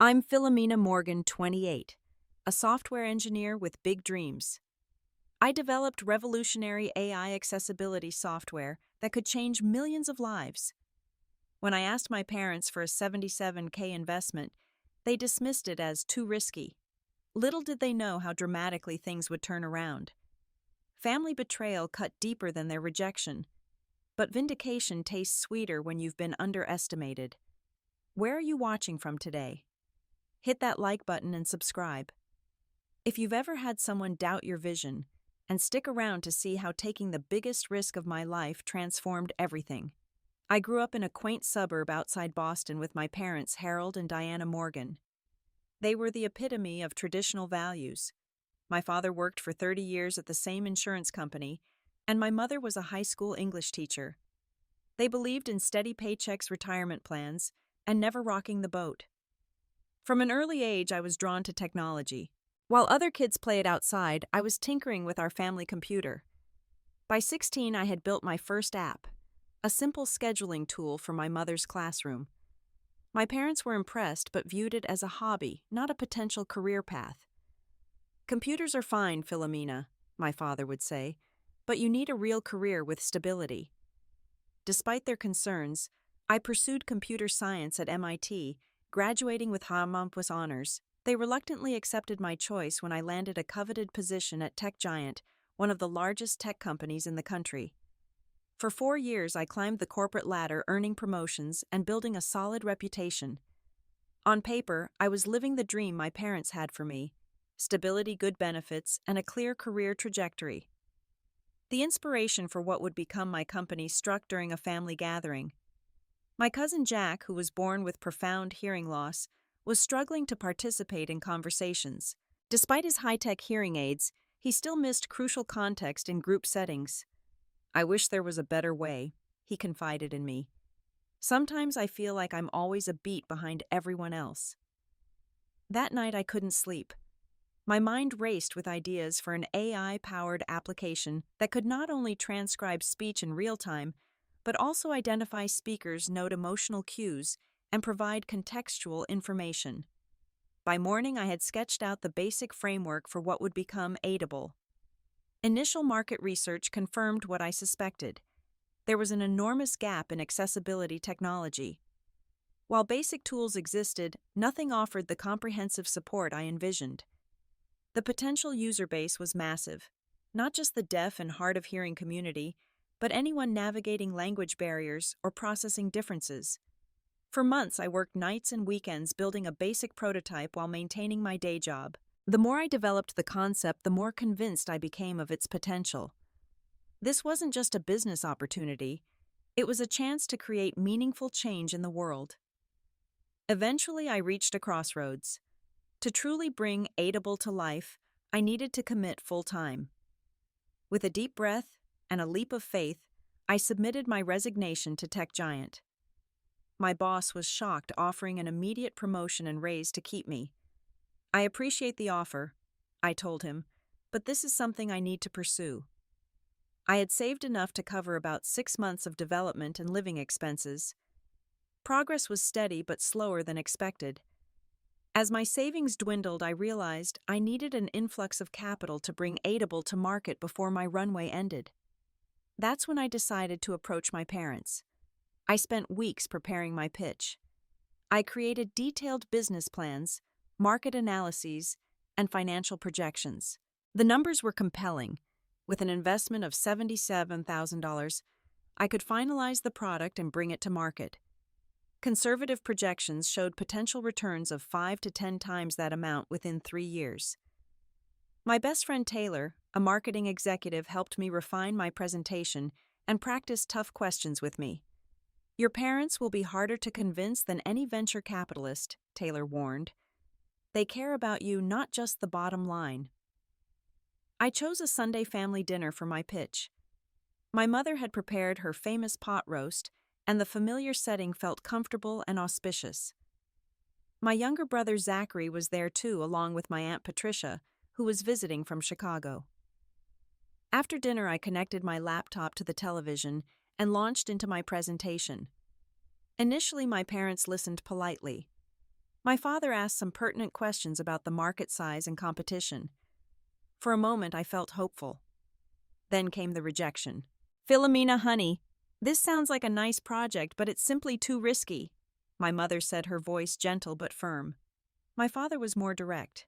I'm Philomena Morgan, 28, a software engineer with big dreams. I developed revolutionary AI accessibility software that could change millions of lives. When I asked my parents for a 77K investment, they dismissed it as too risky. Little did they know how dramatically things would turn around. Family betrayal cut deeper than their rejection, but vindication tastes sweeter when you've been underestimated. Where are you watching from today? Hit that like button and subscribe. If you've ever had someone doubt your vision, and stick around to see how taking the biggest risk of my life transformed everything. I grew up in a quaint suburb outside Boston with my parents, Harold and Diana Morgan. They were the epitome of traditional values. My father worked for 30 years at the same insurance company, and my mother was a high school English teacher. They believed in steady paychecks, retirement plans, and never rocking the boat. From an early age, I was drawn to technology. While other kids played outside, I was tinkering with our family computer. By 16, I had built my first app, a simple scheduling tool for my mother's classroom. My parents were impressed but viewed it as a hobby, not a potential career path. "Computers are fine, Philomena," my father would say, "but you need a real career with stability." Despite their concerns, I pursued computer science at MIT, graduating with Hochschulabschluss honors. They reluctantly accepted my choice when I landed a coveted position at Tech Giant, one of the largest tech companies in the country. For 4 years, I climbed the corporate ladder, earning promotions and building a solid reputation. On paper, I was living the dream my parents had for me: stability, good benefits, and a clear career trajectory. The inspiration for what would become my company struck during a family gathering. My cousin Jack, who was born with profound hearing loss, was struggling to participate in conversations. Despite his high-tech hearing aids, he still missed crucial context in group settings. "I wish there was a better way," he confided in me. "Sometimes I feel like I'm always a beat behind everyone else." That night I couldn't sleep. My mind raced with ideas for an AI-powered application that could not only transcribe speech in real time, but also identify speakers, note emotional cues, and provide contextual information. By morning, I had sketched out the basic framework for what would become Aidable. Initial market research confirmed what I suspected. There was an enormous gap in accessibility technology. While basic tools existed, nothing offered the comprehensive support I envisioned. The potential user base was massive, not just the deaf and hard of hearing community, but anyone navigating language barriers or processing differences. For months, I worked nights and weekends building a basic prototype while maintaining my day job. The more I developed the concept, the more convinced I became of its potential. This wasn't just a business opportunity, it was a chance to create meaningful change in the world. Eventually, I reached a crossroads. To truly bring Aidable to life, I needed to commit full-time. With a deep breath and a leap of faith, I submitted my resignation to Tech Giant. My boss was shocked, offering an immediate promotion and raise to keep me. "I appreciate the offer," I told him, "but this is something I need to pursue." I had saved enough to cover about 6 months of development and living expenses. Progress was steady but slower than expected. As my savings dwindled, I realized I needed an influx of capital to bring Aidable to market before my runway ended. That's when I decided to approach my parents. I spent weeks preparing my pitch. I created detailed business plans, market analyses, and financial projections. The numbers were compelling. With an investment of $77,000, I could finalize the product and bring it to market. Conservative projections showed potential returns of 5 to 10 times that amount within 3 years. My best friend Taylor, a marketing executive, helped me refine my presentation and practice tough questions with me. "Your parents will be harder to convince than any venture capitalist," Taylor warned. "They care about you, not just the bottom line." I chose a Sunday family dinner for my pitch. My mother had prepared her famous pot roast, and the familiar setting felt comfortable and auspicious. My younger brother Zachary was there too, along with my Aunt Patricia, who was visiting from Chicago. After dinner, I connected my laptop to the television and launched into my presentation. Initially, my parents listened politely. My father asked some pertinent questions about the market size and competition. For a moment, I felt hopeful. Then came the rejection. Philomena, honey, this sounds like a nice project, but it's simply too risky. My mother said, her voice gentle but firm. My father was more direct.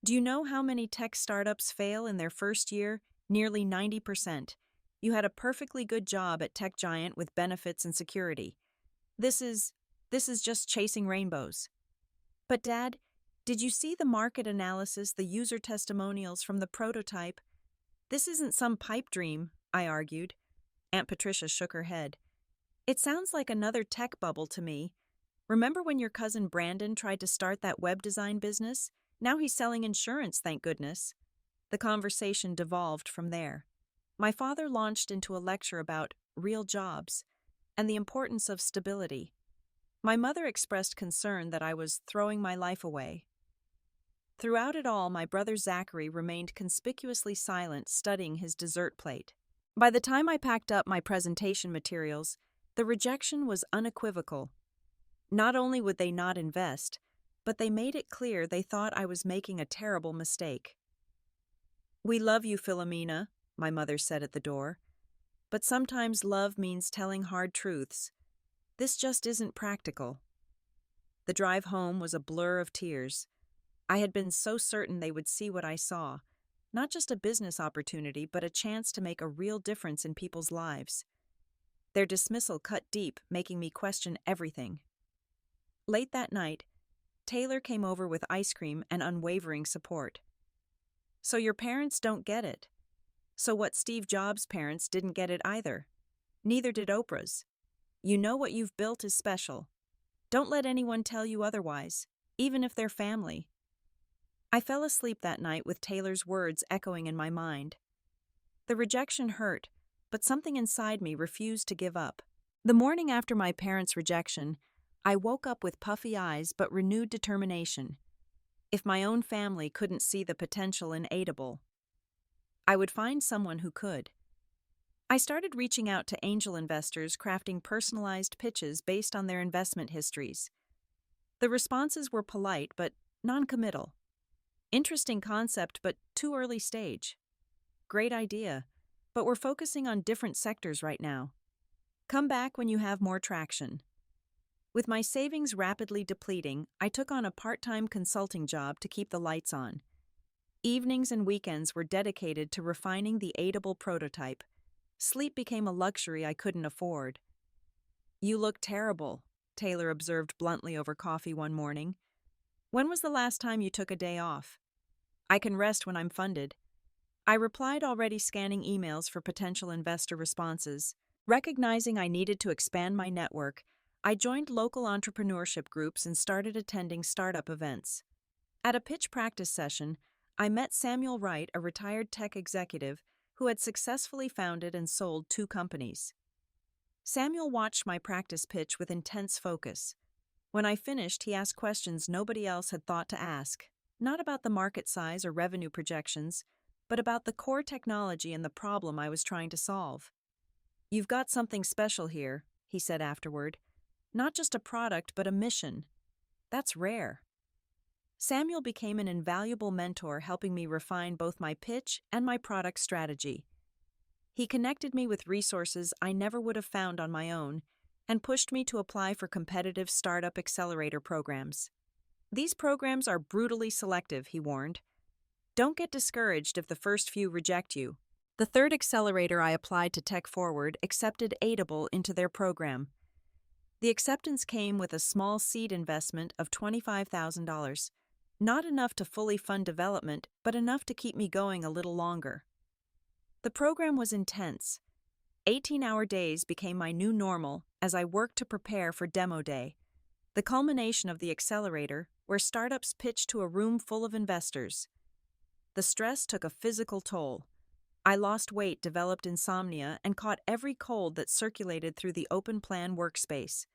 Do you know how many tech startups fail in their first year? Nearly 90%. You had a perfectly good job at tech giant with benefits and security. This is just chasing rainbows. But Dad, did you see the market analysis, the user testimonials from the prototype? This isn't some pipe dream, I argued. Aunt Patricia shook her head. It sounds like another tech bubble to me. Remember when your cousin Brandon tried to start that web design business? Now he's selling insurance, thank goodness. The conversation devolved from there. My father launched into a lecture about real jobs and the importance of stability. My mother expressed concern that I was throwing my life away. Throughout it all, my brother Zachary remained conspicuously silent, studying his dessert plate. By the time I packed up my presentation materials, the rejection was unequivocal. Not only would they not invest, but they made it clear they thought I was making a terrible mistake. "We love you, Philomena," my mother said at the door. "But sometimes love means telling hard truths. This just isn't practical." The drive home was a blur of tears. I had been so certain they would see what I saw, not just a business opportunity, but a chance to make a real difference in people's lives. Their dismissal cut deep, making me question everything. Late that night, Taylor came over with ice cream and unwavering support. "So your parents don't get it. So what Steve Jobs' parents didn't get it either. Neither did Oprah's. You know what you've built is special. Don't let anyone tell you otherwise, even if they're family." I fell asleep that night with Taylor's words echoing in my mind. The rejection hurt, but something inside me refused to give up. The morning after my parents' rejection, I woke up with puffy eyes but renewed determination. If my own family couldn't see the potential in Aidable, I would find someone who could. I started reaching out to angel investors, crafting personalized pitches based on their investment histories. The responses were polite but non-committal. Interesting concept, but too early stage. Great idea, but we're focusing on different sectors right now. Come back when you have more traction. With my savings rapidly depleting, I took on a part-time consulting job to keep the lights on. Evenings and weekends were dedicated to refining the Aidable prototype. Sleep became a luxury I couldn't afford. "You look terrible," Taylor observed bluntly over coffee one morning. "When was the last time you took a day off?" "I can rest when I'm funded." I replied, already scanning emails for potential investor responses. Recognizing I needed to expand my network, I joined local entrepreneurship groups and started attending startup events. At a pitch practice session, I met Samuel Wright, a retired tech executive who had successfully founded and sold 2 companies. Samuel watched my practice pitch with intense focus. When I finished, he asked questions nobody else had thought to ask, not about the market size or revenue projections, but about the core technology and the problem I was trying to solve. "You've got something special here," he said afterward. "Not just a product, but a mission. That's rare." Samuel became an invaluable mentor, helping me refine both my pitch and my product strategy. He connected me with resources I never would have found on my own and pushed me to apply for competitive startup accelerator programs. "These programs are brutally selective," he warned. "Don't get discouraged if the first few reject you." The third accelerator I applied to Tech Forward accepted Aidable into their program. The acceptance came with a small seed investment of $25,000. Not enough to fully fund development, but enough to keep me going a little longer. The program was intense. 18-hour days became my new normal as I worked to prepare for Demo Day, the culmination of the accelerator where startups pitch to a room full of investors. The stress took a physical toll. I lost weight, developed insomnia, and caught every cold that circulated through the open plan workspace.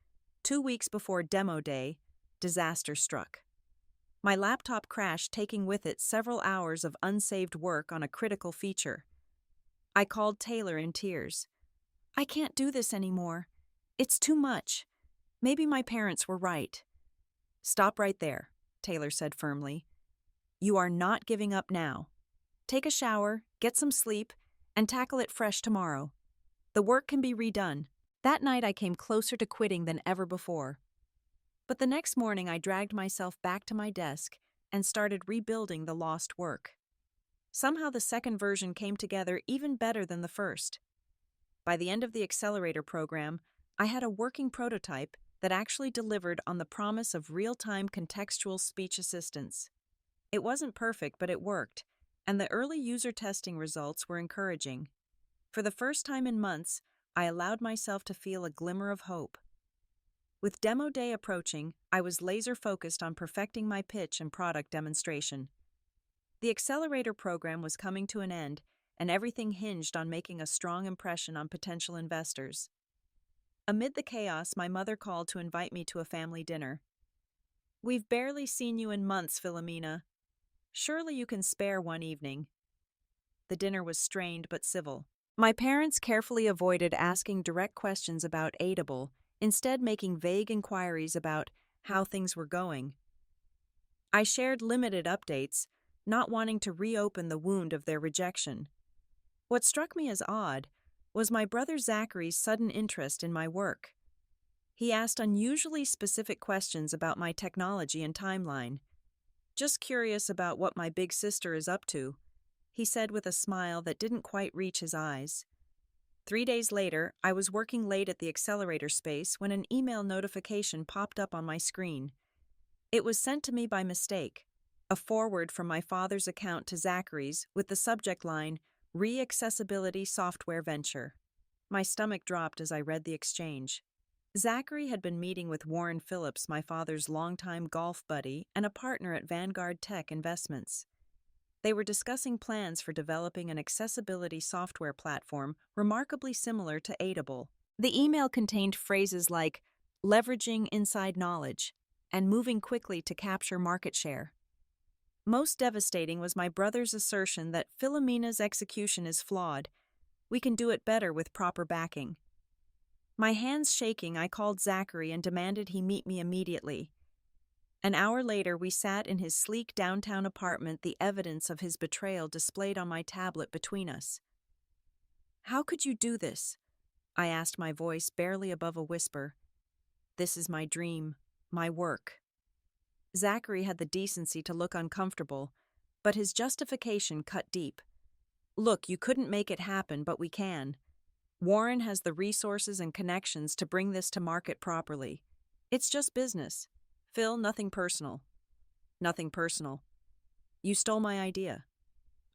2 weeks before Demo Day, disaster struck. My laptop crashed, taking with it several hours of unsaved work on a critical feature. I called Taylor in tears. "I can't do this anymore. It's too much. Maybe my parents were right." Stop right there, Taylor said firmly. You are not giving up now. Take a shower, get some sleep, and tackle it fresh tomorrow. The work can be redone. That night I came closer to quitting than ever before. But the next morning I dragged myself back to my desk and started rebuilding the lost work. Somehow the second version came together even better than the first. By the end of the accelerator program, I had a working prototype that actually delivered on the promise of real-time contextual speech assistance. It wasn't perfect, but it worked, and the early user testing results were encouraging. For the first time in months, I allowed myself to feel a glimmer of hope. With demo day approaching, I was laser-focused on perfecting my pitch and product demonstration. The accelerator program was coming to an end, and everything hinged on making a strong impression on potential investors. Amid the chaos, my mother called to invite me to a family dinner. We've barely seen you in months, Philomena. Surely you can spare one evening. The dinner was strained but civil. My parents carefully avoided asking direct questions about Aidable, instead making vague inquiries about how things were going. I shared limited updates, not wanting to reopen the wound of their rejection. What struck me as odd was my brother Zachary's sudden interest in my work. He asked unusually specific questions about my technology and timeline. Just curious about what my big sister is up to, he said with a smile that didn't quite reach his eyes. 3 days later, I was working late at the accelerator space when an email notification popped up on my screen. It was sent to me by mistake, a forward from my father's account to Zachary's with the subject line, Re-Accessibility Software Venture. My stomach dropped as I read the exchange. Zachary had been meeting with Warren Phillips, my father's longtime golf buddy and a partner at Vanguard Tech Investments. They were discussing plans for developing an accessibility software platform remarkably similar to Aidable. The email contained phrases like leveraging inside knowledge and moving quickly to capture market share. Most devastating was my brother's assertion that Philomena's execution is flawed. We can do it better with proper backing. My hands shaking, I called Zachary and demanded he meet me immediately. An hour later, we sat in his sleek downtown apartment, the evidence of his betrayal displayed on my tablet between us. How could you do this? I asked, my voice barely above a whisper. This is my dream, my work. Zachary had the decency to look uncomfortable, but his justification cut deep. Look, you couldn't make it happen, but we can. Warren has the resources and connections to bring this to market properly. It's just business. Phil, nothing personal. Nothing personal. You stole my idea.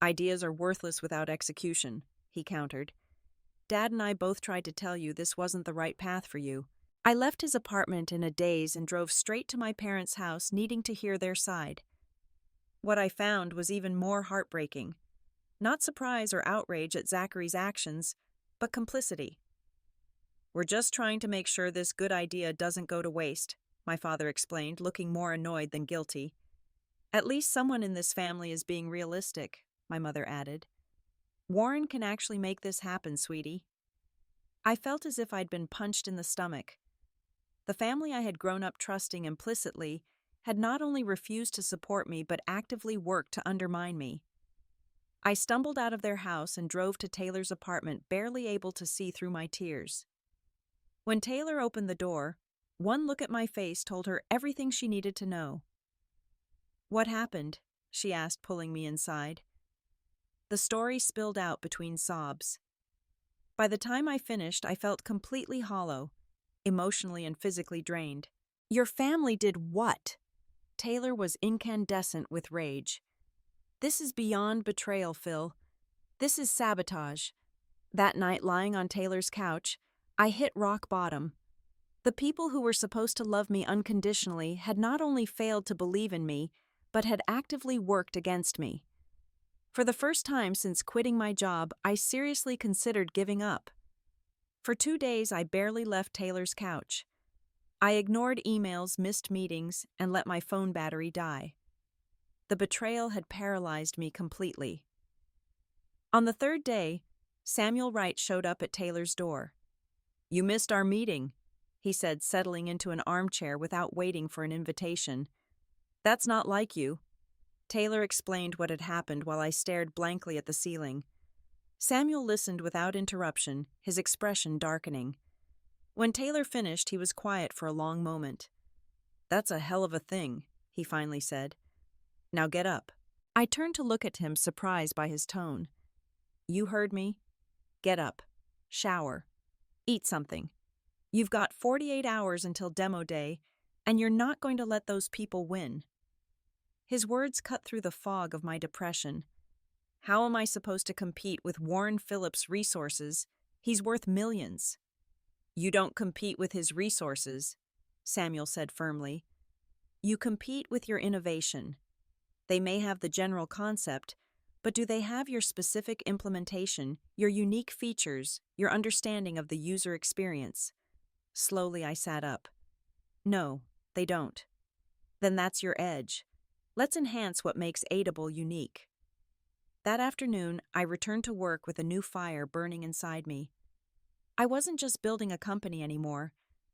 Ideas are worthless without execution, he countered. Dad and I both tried to tell you this wasn't the right path for you. I left his apartment in a daze and drove straight to my parents' house, needing to hear their side. What I found was even more heartbreaking. Not surprise or outrage at Zachary's actions, but complicity. We're just trying to make sure this good idea doesn't go to waste, my father explained, looking more annoyed than guilty. At least someone in this family is being realistic, my mother added. Warren can actually make this happen, sweetie. I felt as if I'd been punched in the stomach. The family I had grown up trusting implicitly had not only refused to support me but actively worked to undermine me. I stumbled out of their house and drove to Taylor's apartment, barely able to see through my tears. When Taylor opened the door, one look at my face told her everything she needed to know. What happened? She asked, pulling me inside. The story spilled out between sobs. By the time I finished, I felt completely hollow, emotionally and physically drained. Your family did what? Taylor was incandescent with rage. This is beyond betrayal, Phil. This is sabotage. That night, lying on Taylor's couch, I hit rock bottom. The people who were supposed to love me unconditionally had not only failed to believe in me, but had actively worked against me. For the first time since quitting my job, I seriously considered giving up. For 2 days, I barely left Taylor's couch. I ignored emails, missed meetings, and let my phone battery die. The betrayal had paralyzed me completely. On the 3rd day, Samuel Wright showed up at Taylor's door. You missed our meeting, he said, settling into an armchair without waiting for an invitation. That's not like you. Taylor explained what had happened while I stared blankly at the ceiling. Samuel listened without interruption, his expression darkening. When Taylor finished, he was quiet for a long moment. That's a hell of a thing, he finally said. Now get up. I turned to look at him, surprised by his tone. You heard me. Get up. Shower. Eat something. You've got 48 hours until demo day, and you're not going to let those people win. His words cut through the fog of my depression. How am I supposed to compete with Warren Phillips' resources? He's worth millions. You don't compete with his resources, Samuel said firmly. You compete with your innovation. They may have the general concept, but do they have your specific implementation, your unique features, your understanding of the user experience? Slowly I sat up. No, they don't. Then that's your edge. Let's enhance what makes Aidable unique. That afternoon, I returned to work with a new fire burning inside me. I wasn't just building a company anymore.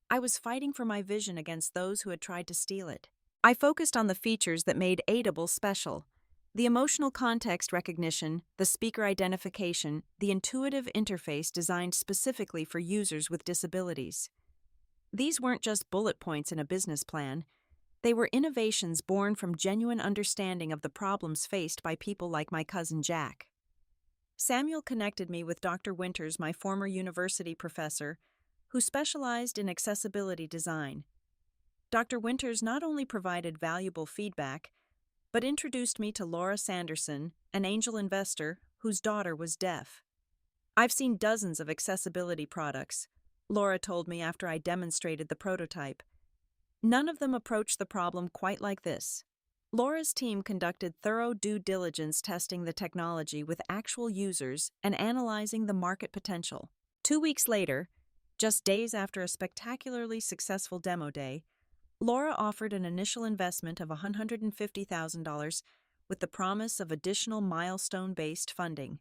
I was fighting for my vision against those who had tried to steal it. I focused on the features that made Aidable special. The emotional context recognition, the speaker identification, the intuitive interface designed specifically for users with disabilities. These weren't just bullet points in a business plan. They were innovations born from genuine understanding of the problems faced by people like my cousin Jack. Samuel connected me with Dr. Winters, my former university professor, who specialized in accessibility design. Dr. Winters not only provided valuable feedback, but introduced me to Laura Sanderson, an angel investor whose daughter was deaf. I've seen dozens of accessibility products, Laura told me after I demonstrated the prototype. None of them approached the problem quite like this. Laura's team conducted thorough due diligence testing the technology with actual users and analyzing the market potential. 2 weeks later, just days after a spectacularly successful demo day, Laura offered an initial investment of $150,000 with the promise of additional milestone-based funding.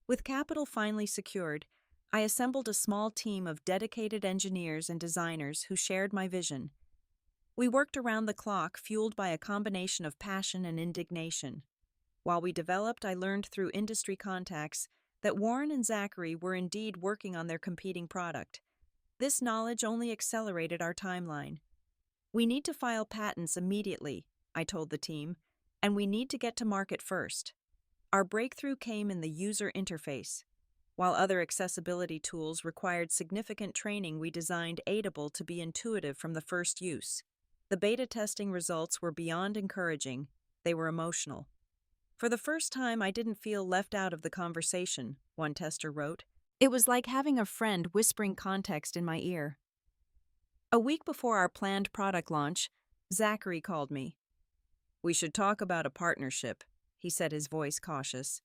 With capital finally secured, I assembled a small team of dedicated engineers and designers who shared my vision. We worked around the clock, fueled by a combination of passion and indignation. While we developed, I learned through industry contacts that Warren and Zachary were indeed working on their competing product. This knowledge only accelerated our timeline. We need to file patents immediately, I told the team, and we need to get to market first. Our breakthrough came in the user interface. While other accessibility tools required significant training, we designed Aidable to be intuitive from the first use. The beta testing results were beyond encouraging. They were emotional. For the first time, I didn't feel left out of the conversation, one tester wrote. It was like having a friend whispering context in my ear. A week before our planned product launch, Zachary called me. We should talk about a partnership, he said, his voice cautious.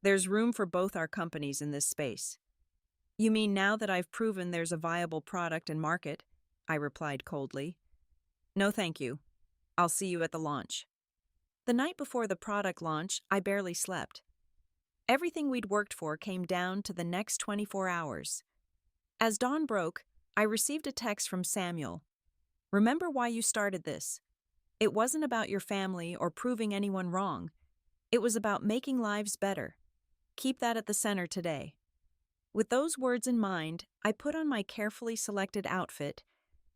There's room for both our companies in this space. You mean now that I've proven there's a viable product and market? I replied coldly. No, thank you. I'll see you at the launch. The night before the product launch, I barely slept. Everything we'd worked for came down to the next 24 hours. As dawn broke, I received a text from Samuel. Remember why you started this. It wasn't about your family or proving anyone wrong. It was about making lives better. Keep that at the center today. With those words in mind, I put on my carefully selected outfit,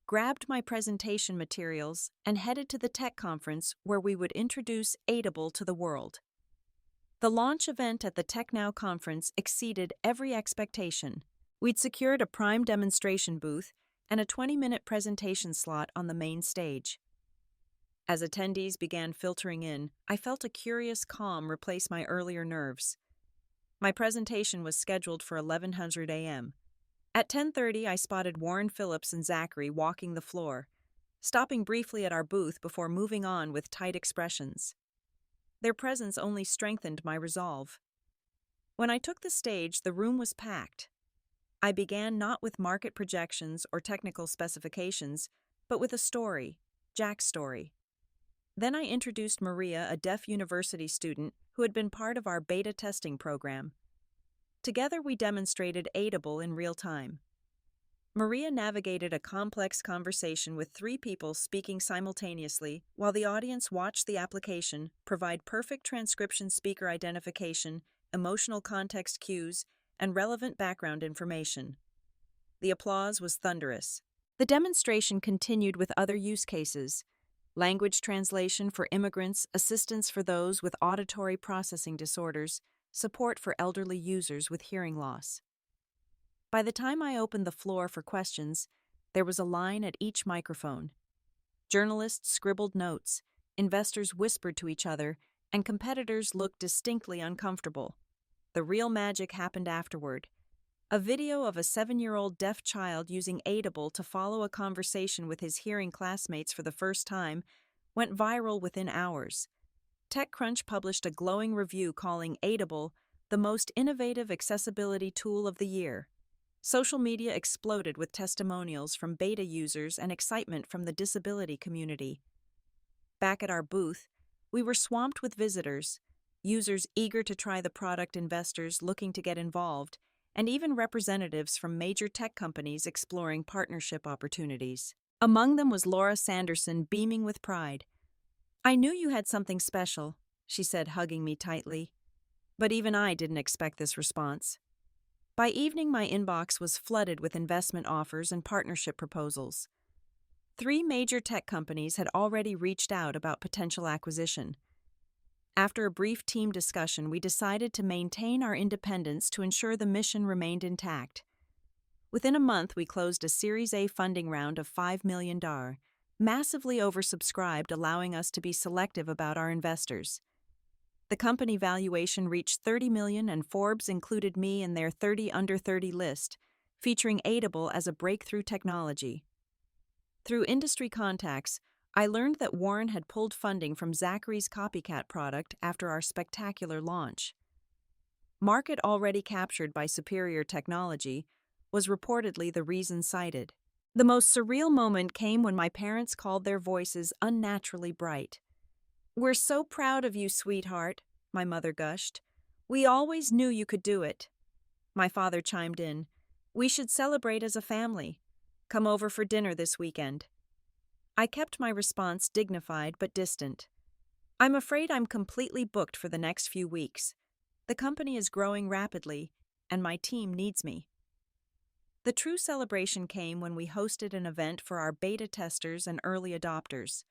grabbed my presentation materials, and headed to the tech conference where we would introduce Aidable to the world. The launch event at the TechNow conference exceeded every expectation. We'd secured a prime demonstration booth and a 20-minute presentation slot on the main stage. As attendees began filtering in, I felt a curious calm replace my earlier nerves. My presentation was scheduled for 11:00 a.m. At 10:30, I spotted Warren Phillips and Zachary walking the floor, stopping briefly at our booth before moving on with tight expressions. Their presence only strengthened my resolve. When I took the stage, the room was packed. I began not with market projections or technical specifications, but with a story, Jack's story. Then I introduced Maria, a deaf university student who had been part of our beta testing program. Together we demonstrated Aidable in real time. Maria navigated a complex conversation with three people speaking simultaneously while the audience watched the application provide perfect transcription, speaker identification, emotional context cues, and relevant background information. The applause was thunderous. The demonstration continued with other use cases: language translation for immigrants, assistance for those with auditory processing disorders, support for elderly users with hearing loss. By the time I opened the floor for questions, there was a line at each microphone. Journalists scribbled notes, investors whispered to each other, and competitors looked distinctly uncomfortable. The real magic happened afterward. A video of a 7-year-old deaf child using Audible to follow a conversation with his hearing classmates for the first time went viral within hours. TechCrunch published a glowing review calling Audible the most innovative accessibility tool of the year. Social media exploded with testimonials from beta users and excitement from the disability community. Back at our booth, we were swamped with visitors, users eager to try the product, investors looking to get involved, and even representatives from major tech companies exploring partnership opportunities. Among them was Laura Sanderson, beaming with pride. "I knew you had something special," she said, hugging me tightly. But even I didn't expect this response. By evening, my inbox was flooded with investment offers and partnership proposals. 3 major tech companies had already reached out about potential acquisition. After a brief team discussion, we decided to maintain our independence to ensure the mission remained intact. Within a month, we closed a Series A funding round of $5 million, massively oversubscribed, allowing us to be selective about our investors. The company valuation reached $30 million, and Forbes included me in their 30 under 30 list, featuring Audible as a breakthrough technology. Through industry contacts, I learned that Warren had pulled funding from Zachary's copycat product after our spectacular launch. Market already captured by superior technology was reportedly the reason cited. The most surreal moment came when my parents called their voices unnaturally bright. "We're so proud of you, sweetheart," my mother gushed. "We always knew you could do it." My father chimed in, "We should celebrate as a family. Come over for dinner this weekend." I kept my response dignified but distant. "I'm afraid I'm completely booked for the next few weeks. The company is growing rapidly, and my team needs me." The true celebration came when we hosted an event for our beta testers and early adopters.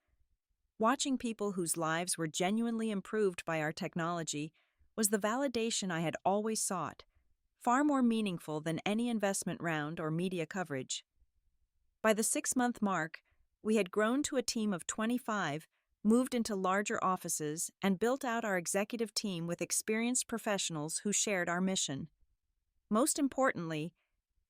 Watching people whose lives were genuinely improved by our technology was the validation I had always sought, far more meaningful than any investment round or media coverage. By the 6-month mark, we had grown to a team of 25, moved into larger offices, and built out our executive team with experienced professionals who shared our mission. Most importantly,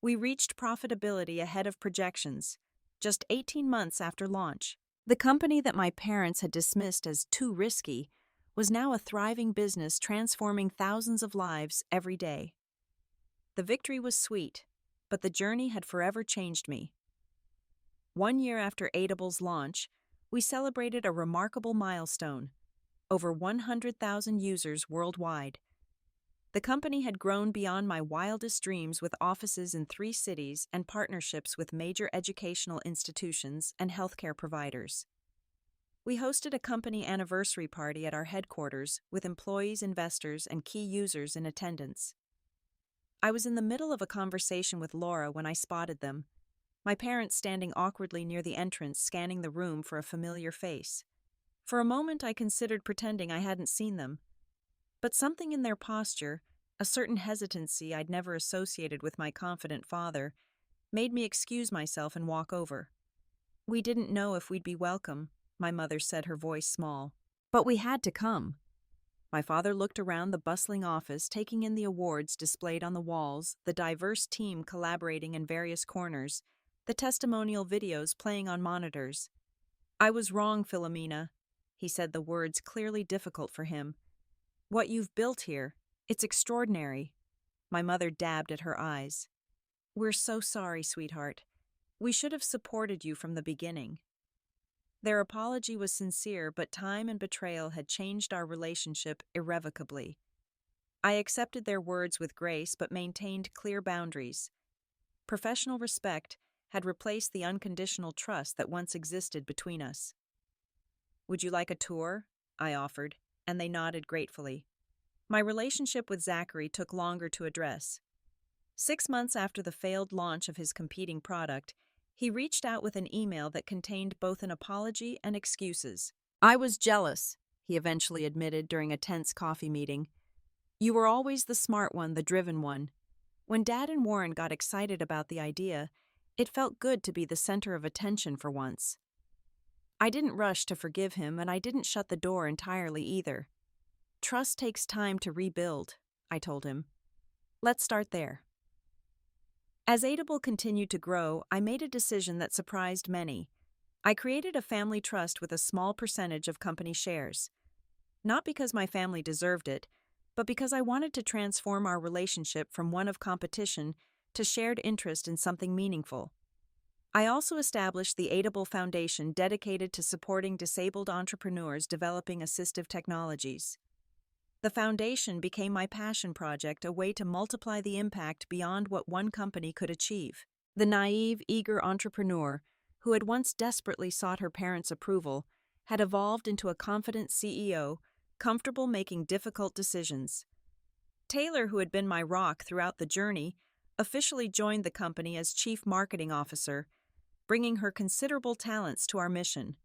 we reached profitability ahead of projections, just 18 months after launch. The company that my parents had dismissed as too risky was now a thriving business transforming thousands of lives every day. The victory was sweet, but the journey had forever changed me. 1 year after Audible's launch, we celebrated a remarkable milestone: over 100,000 users worldwide. The company had grown beyond my wildest dreams, with offices in 3 cities and partnerships with major educational institutions and healthcare providers. We hosted a company anniversary party at our headquarters with employees, investors, and key users in attendance. I was in the middle of a conversation with Laura when I spotted them, my parents standing awkwardly near the entrance, scanning the room for a familiar face. For a moment, I considered pretending I hadn't seen them. But something in their posture, a certain hesitancy I'd never associated with my confident father, made me excuse myself and walk over. "We didn't know if we'd be welcome," my mother said, her voice small. "But we had to come." My father looked around the bustling office, taking in the awards displayed on the walls, the diverse team collaborating in various corners, the testimonial videos playing on monitors. "I was wrong, Philomena," he said, the words clearly difficult for him. "What you've built here, it's extraordinary." My mother dabbed at her eyes. "We're so sorry, sweetheart. We should have supported you from the beginning." Their apology was sincere, but time and betrayal had changed our relationship irrevocably. I accepted their words with grace but maintained clear boundaries. professional respect had replaced the unconditional trust that once existed between us. "Would you like a tour?" I offered, and they nodded gratefully. My relationship with Zachary took longer to address. 6 months after the failed launch of his competing product, he reached out with an email that contained both an apology and excuses. "I was jealous," he eventually admitted during a tense coffee meeting. "You were always the smart one, the driven one. When Dad and Warren got excited about the idea, it felt good to be the center of attention for once." I didn't rush to forgive him, and I didn't shut the door entirely either. "Trust takes time to rebuild," I told him. "Let's start there." As Aidable continued to grow, I made a decision that surprised many. I created a family trust with a small percentage of company shares. Not because my family deserved it, but because I wanted to transform our relationship from one of competition to shared interest in something meaningful. I also established the Aidable Foundation, dedicated to supporting disabled entrepreneurs developing assistive technologies. The foundation became my passion project, a way to multiply the impact beyond what one company could achieve. The naive, eager entrepreneur, who had once desperately sought her parents' approval, had evolved into a confident CEO, comfortable making difficult decisions. Taylor, who had been my rock throughout the journey, officially joined the company as Chief Marketing Officer, bringing her considerable talents to our mission.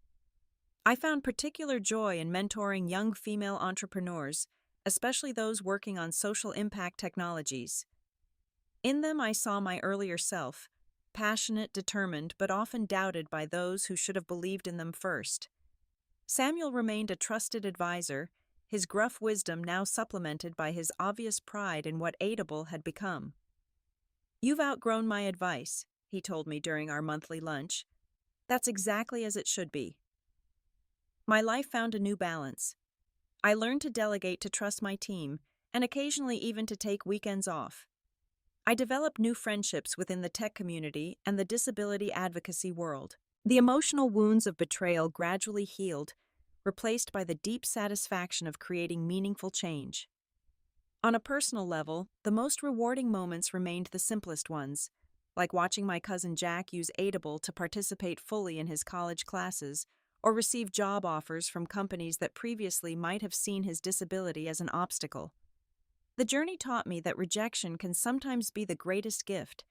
I found particular joy in mentoring young female entrepreneurs, especially those working on social impact technologies. In them, I saw my earlier self, passionate, determined, but often doubted by those who should have believed in them first. Samuel remained a trusted advisor, his gruff wisdom now supplemented by his obvious pride in what Aidable had become. "You've outgrown my advice," he told me during our monthly lunch. "That's exactly as it should be." My life found a new balance. I learned to delegate, to trust my team, and occasionally even to take weekends off. I developed new friendships within the tech community and the disability advocacy world. The emotional wounds of betrayal gradually healed, replaced by the deep satisfaction of creating meaningful change. On a personal level, the most rewarding moments remained the simplest ones, like watching my cousin Jack use Aidable to participate fully in his college classes, or receive job offers from companies that previously might have seen his disability as an obstacle. The journey taught me that rejection can sometimes be the greatest gift,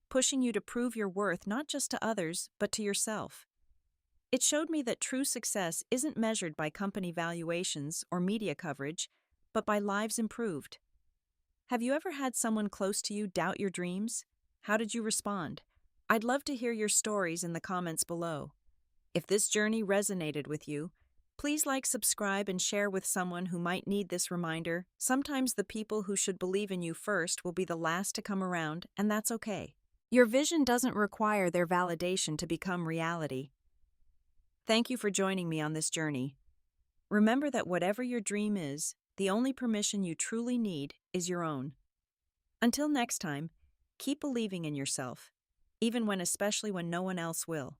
pushing you to prove your worth not just to others, but to yourself. It showed me that true success isn't measured by company valuations or media coverage, but by lives improved. Have you ever had someone close to you doubt your dreams? How did you respond? I'd love to hear your stories in the comments below. If this journey resonated with you, please like, subscribe, and share with someone who might need this reminder. Sometimes the people who should believe in you first will be the last to come around, and that's okay. Your vision doesn't require their validation to become reality. Thank you for joining me on this journey. Remember that whatever your dream is, the only permission you truly need is your own. Until next time, keep believing in yourself, especially when no one else will.